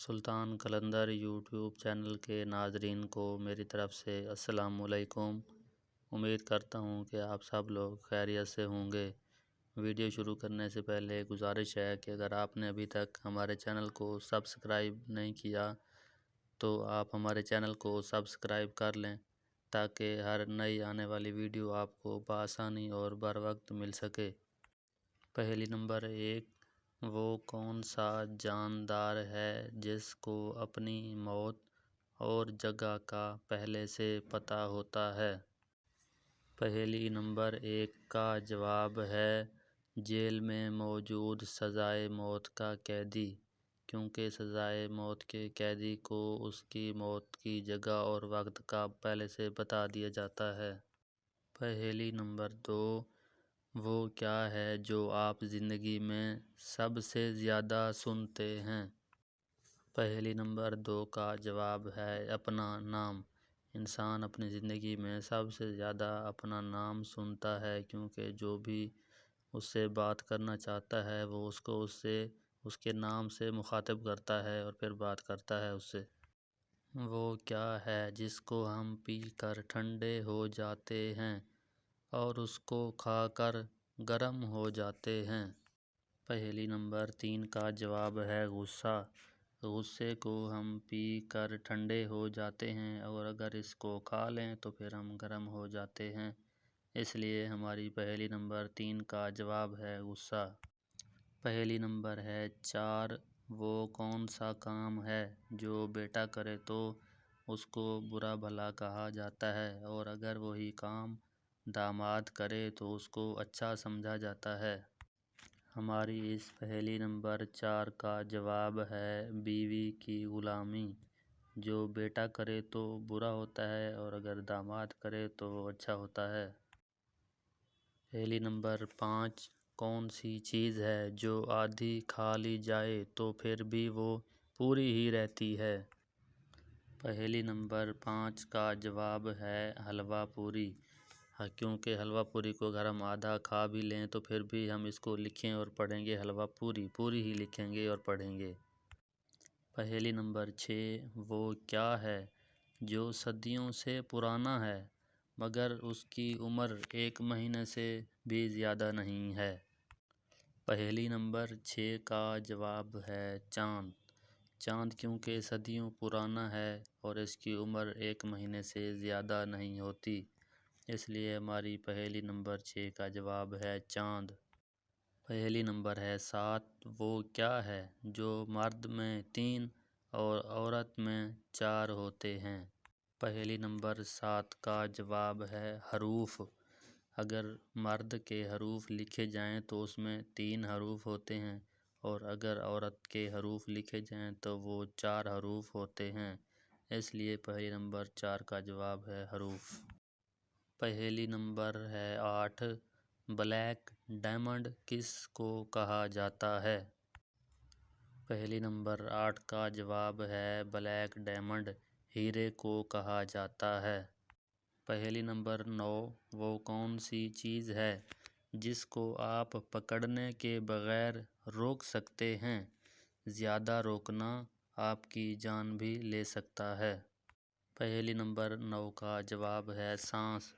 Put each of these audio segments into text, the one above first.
سلطان Qalandar YouTube channel کے ناظرین کو میری طرف سے السلام علیکم۔ امید کرتا ہوں کہ آپ سب لوگ خیریت سے ہوں گے۔ ویڈیو شروع کرنے سے پہلے گزارش ہے کہ اگر آپ نے ابھی تک ہمارے چینل کو سبسکرائب نہیں کیا تو آپ ہمارے چینل کو سبسکرائب کر لیں تاکہ ہر نئی آنے والی ویڈیو آپ کو بآسانی اور بر وقت مل سکے۔ پہلی نمبر 1، وہ کون سا جاندار ہے جس کو اپنی موت اور جگہ کا پہلے سے پتہ ہوتا ہے؟ پہلی نمبر 1 کا جواب ہے جیل میں موجود سزائے موت کا قیدی، کیونکہ سزائے موت کے قیدی کو اس کی موت کی جگہ اور وقت کا پہلے سے بتا دیا جاتا ہے۔ پہلی نمبر 2، وہ کیا ہے جو آپ زندگی میں سب سے زیادہ سنتے ہیں؟ پہلی نمبر 2 کا جواب ہے اپنا نام۔ انسان اپنی زندگی میں سب سے زیادہ اپنا نام سنتا ہے، کیونکہ جو بھی اس سے بات کرنا چاہتا ہے وہ اس کے نام سے مخاطب کرتا ہے اور پھر بات کرتا ہے اس سے۔ وہ کیا ہے جس کو ہم پی کر ٹھنڈے ہو جاتے ہیں اور اس کو کھا کر گرم ہو جاتے ہیں؟ پہلی نمبر 3 کا جواب ہے غصہ۔ غصے کو ہم پی کر ٹھنڈے ہو جاتے ہیں اور اگر اس کو کھا لیں تو پھر ہم گرم ہو جاتے ہیں، اس لیے ہماری پہلی نمبر 3 کا جواب ہے غصہ۔ پہلی نمبر ہے 4، وہ کون سا کام ہے جو بیٹا کرے تو اس کو برا بھلا کہا جاتا ہے اور اگر وہی کام داماد کرے تو اس کو اچھا سمجھا جاتا ہے؟ ہماری اس پہلی نمبر 4 کا جواب ہے بیوی کی غلامی۔ جو بیٹا کرے تو برا ہوتا ہے اور اگر داماد کرے تو وہ اچھا ہوتا ہے۔ پہلی نمبر 5، کون سی چیز ہے جو آدھی کھا لی جائے تو پھر بھی وہ پوری ہی رہتی ہے؟ پہلی نمبر 5 کا جواب ہے حلوہ پوری، کیونکہ حلوہ پوری کو اگر ہم آدھا کھا بھی لیں تو پھر بھی ہم اس کو لکھیں اور پڑھیں گے حلوہ پوری ہی لکھیں گے اور پڑھیں گے۔ پہلی نمبر 6، وہ کیا ہے جو صدیوں سے پرانا ہے مگر اس کی عمر 1 مہینے سے بھی زیادہ نہیں ہے؟ پہلی نمبر 6 کا جواب ہے چاند۔ چاند کیونکہ صدیوں پرانا ہے اور اس کی عمر 1 مہینے سے زیادہ نہیں ہوتی، اس لیے ہماری پہلی نمبر 6 کا جواب ہے چاند۔ پہلی نمبر ہے 7، وہ کیا ہے جو مرد میں 3 اور عورت میں 4 ہوتے ہیں؟ پہلی نمبر 7 کا جواب ہے حروف۔ اگر مرد کے حروف لکھے جائیں تو اس میں 3 حروف ہوتے ہیں اور اگر عورت کے حروف لکھے جائیں تو وہ 4 حروف ہوتے ہیں، اس لیے پہلی نمبر 4 کا جواب ہے حروف۔ پہلی نمبر ہے 8، بلیک ڈائمنڈ کس کو کہا جاتا ہے؟ پہلی نمبر 8 کا جواب ہے بلیک ڈائمنڈ ہیرے کو کہا جاتا ہے۔ پہلی نمبر 9، وہ کون سی چیز ہے جس کو آپ پکڑنے کے بغیر روک سکتے ہیں؟ زیادہ روکنا آپ کی جان بھی لے سکتا ہے۔ پہلی نمبر 9 کا جواب ہے سانس۔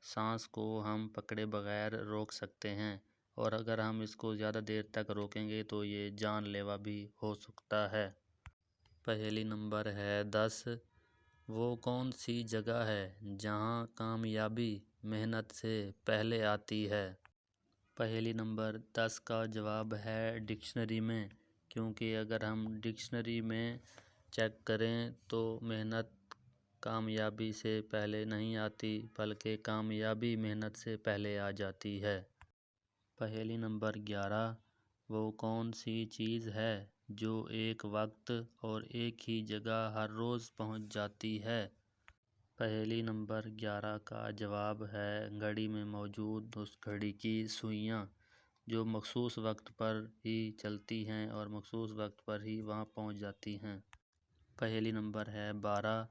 سانس کو ہم پکڑے بغیر روک سکتے ہیں اور اگر ہم اس کو زیادہ دیر تک روکیں گے تو یہ جان لیوا بھی ہو سکتا ہے۔ پہلی نمبر ہے 10، وہ کون سی جگہ ہے جہاں کامیابی محنت سے پہلے آتی ہے؟ پہلی نمبر 10 کا جواب ہے ڈکشنری میں، کیونکہ اگر ہم ڈکشنری میں چیک کریں تو محنت کامیابی سے پہلے نہیں آتی بلکہ کامیابی محنت سے پہلے آ جاتی ہے۔ پہلی نمبر 11، وہ کون سی چیز ہے جو ایک وقت اور ایک ہی جگہ ہر روز پہنچ جاتی ہے؟ پہلی نمبر 11 کا جواب ہے گھڑی میں موجود اس گھڑی کی سوئیاں، جو مخصوص وقت پر ہی چلتی ہیں اور مخصوص وقت پر ہی وہاں پہنچ جاتی ہیں۔ پہلی نمبر ہے 12،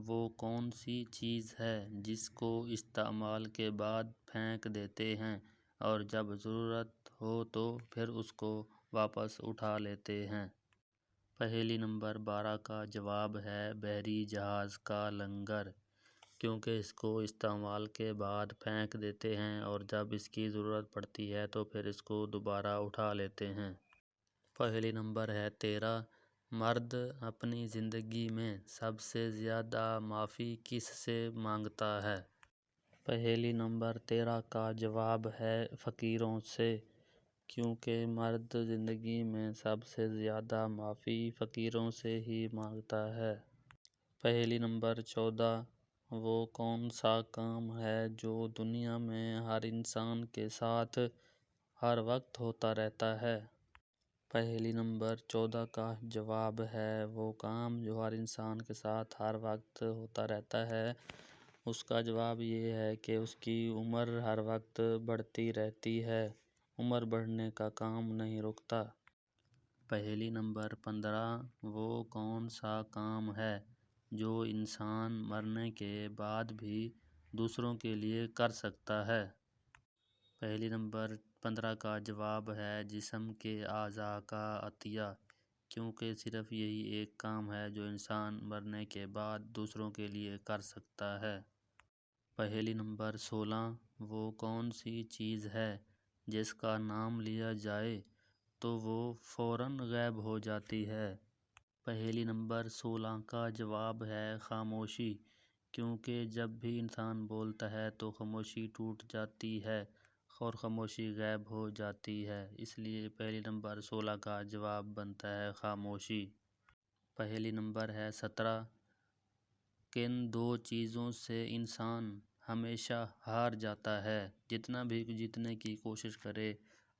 وہ کون سی چیز ہے جس کو استعمال کے بعد پھینک دیتے ہیں اور جب ضرورت ہو تو پھر اس کو واپس اٹھا لیتے ہیں؟ پہیلی نمبر 12 کا جواب ہے بحری جہاز کا لنگر، کیونکہ اس کو استعمال کے بعد پھینک دیتے ہیں اور جب اس کی ضرورت پڑتی ہے تو پھر اس کو دوبارہ اٹھا لیتے ہیں۔ پہیلی نمبر ہے 13، مرد اپنی زندگی میں سب سے زیادہ معافی کس سے مانگتا ہے؟ پہیلی نمبر 13 کا جواب ہے فقیروں سے، کیونکہ مرد زندگی میں سب سے زیادہ معافی فقیروں سے ہی مانگتا ہے۔ پہیلی نمبر 14، وہ کون سا کام ہے جو دنیا میں ہر انسان کے ساتھ ہر وقت ہوتا رہتا ہے؟ پہیلی نمبر 14 کا جواب ہے وہ کام جو ہر انسان کے ساتھ ہر وقت ہوتا رہتا ہے۔ اس کا جواب یہ ہے کہ اس کی عمر ہر وقت بڑھتی رہتی ہے، عمر بڑھنے کا کام نہیں رکتا۔ پہیلی نمبر 15، وہ کون سا کام ہے جو انسان مرنے کے بعد بھی دوسروں کے لیے کر سکتا ہے؟ پہیلی نمبر 15 کا جواب ہے جسم کے اعضاء کا عطیہ، کیونکہ صرف یہی ایک کام ہے جو انسان مرنے کے بعد دوسروں کے لیے کر سکتا ہے۔ پہیلی نمبر 16، وہ کون سی چیز ہے جس کا نام لیا جائے تو وہ فوراً غائب ہو جاتی ہے؟ پہیلی نمبر 16 کا جواب ہے خاموشی، کیونکہ جب بھی انسان بولتا ہے تو خاموشی ٹوٹ جاتی ہے اور خاموشی غائب ہو جاتی ہے، اس لیے پہلی نمبر 16 کا جواب بنتا ہے خاموشی۔ پہیلی نمبر ہے 17، کن دو چیزوں سے انسان ہمیشہ ہار جاتا ہے؟ جتنا بھی جیتنے کی کوشش کرے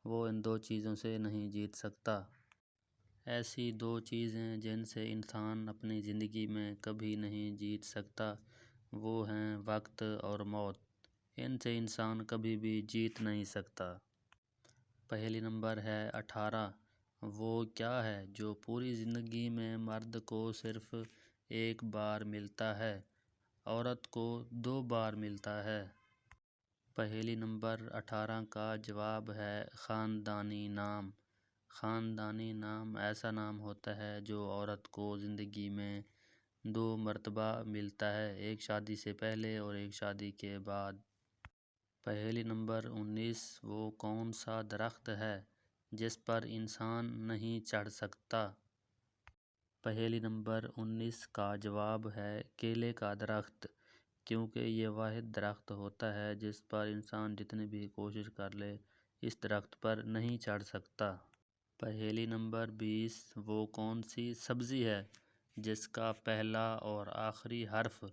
وہ ان دو چیزوں سے نہیں جیت سکتا۔ ایسی دو چیزیں جن سے انسان اپنی زندگی میں کبھی نہیں جیت سکتا، وہ ہیں وقت اور موت، ان سے انسان کبھی بھی جیت نہیں سکتا۔ پہیلی نمبر ہے 18، وہ کیا ہے جو پوری زندگی میں مرد کو صرف ایک بار ملتا ہے، عورت کو 2 بار ملتا ہے؟ پہیلی نمبر 18 کا جواب ہے خاندانی نام۔ خاندانی نام ایسا نام ہوتا ہے جو عورت کو زندگی میں 2 مرتبہ ملتا ہے، ایک شادی سے پہلے اور ایک شادی کے بعد۔ پہیلی نمبر 19، وہ کون سا درخت ہے جس پر انسان نہیں چڑھ سکتا؟ پہیلی نمبر 19 کا جواب ہے کیلے کا درخت، کیونکہ یہ واحد درخت ہوتا ہے جس پر انسان جتنی بھی کوشش کر لے اس درخت پر نہیں چڑھ سکتا۔ پہیلی نمبر 20، وہ کون سی سبزی ہے جس کا پہلا اور آخری حرف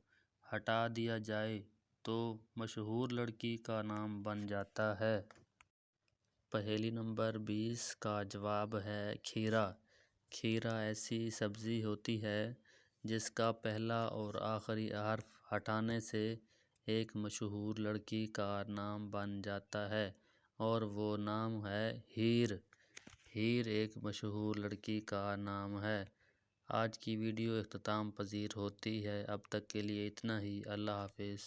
ہٹا دیا جائے تو مشہور لڑکی کا نام بن جاتا ہے؟ پہیلی نمبر 20 کا جواب ہے کھیرا۔ کھیرا ایسی سبزی ہوتی ہے جس کا پہلا اور آخری حرف ہٹانے سے ایک مشہور لڑکی کا نام بن جاتا ہے اور وہ نام ہے ہیر۔ ہیر ایک مشہور لڑکی کا نام ہے۔ آج کی ویڈیو اختتام پذیر ہوتی ہے، اب تک کے لیے اتنا ہی، اللہ حافظ۔